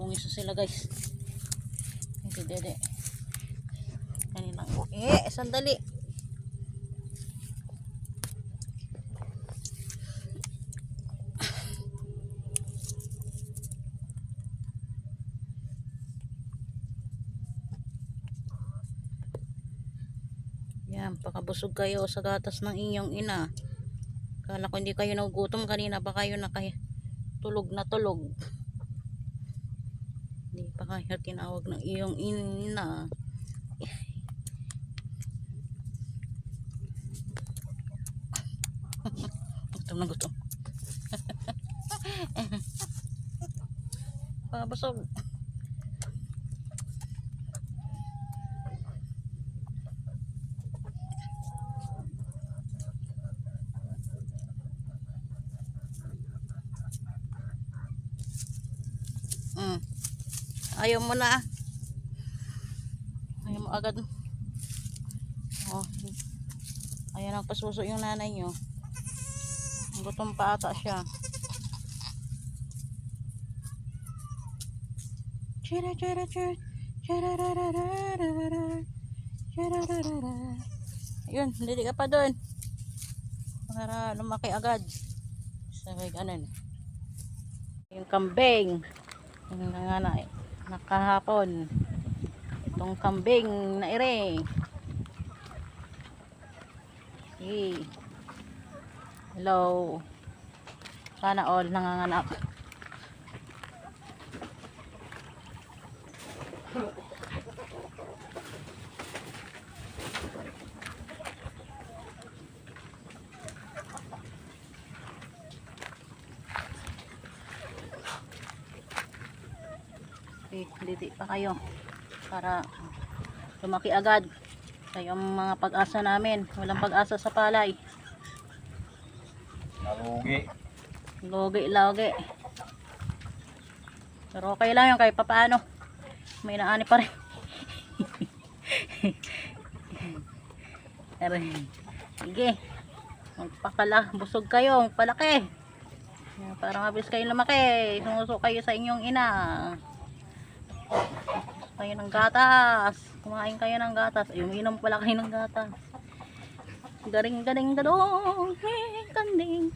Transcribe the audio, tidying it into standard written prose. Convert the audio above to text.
Nagungis na sila guys. Hindi dede. Kaninang sandali. Yan, pakabusog kayo sa gatas ng inyong ina. Kala ko hindi kayo nagugutom kanina pa kayo tulog na tulog. Hindi pa kayo tinawag ng iyong ina. Gutom na gutom. Pakabusog. Ayaw mo na. Ayaw mo agad. Oh. Ayan ang pasuso yung nanay nyo. Gutom pa ata siya. Chira chira chira. Ayun, hindi ka pa doon. Para lumaki agad. Sabay ganun. Yung kambing. Yung nanganay. Nakahapon itong kambing na ire. Hey. Hello, sana all nanganganak. Liti pa kayo para lumaki agad. Kaya ang mga pag-asa namin, walang pag-asa sa palay. Logi. Pero okay lang yun kahit papaano. May naani pa rin. Sige. Busog kayo, magpalaki. Para mabilis kayo lumaki. Sumuso kayo sa inyong ina. Kayo ng gatas, kumain kayo ng gatas, uminom pala kayo ng gatas. Garing gadong, kambing.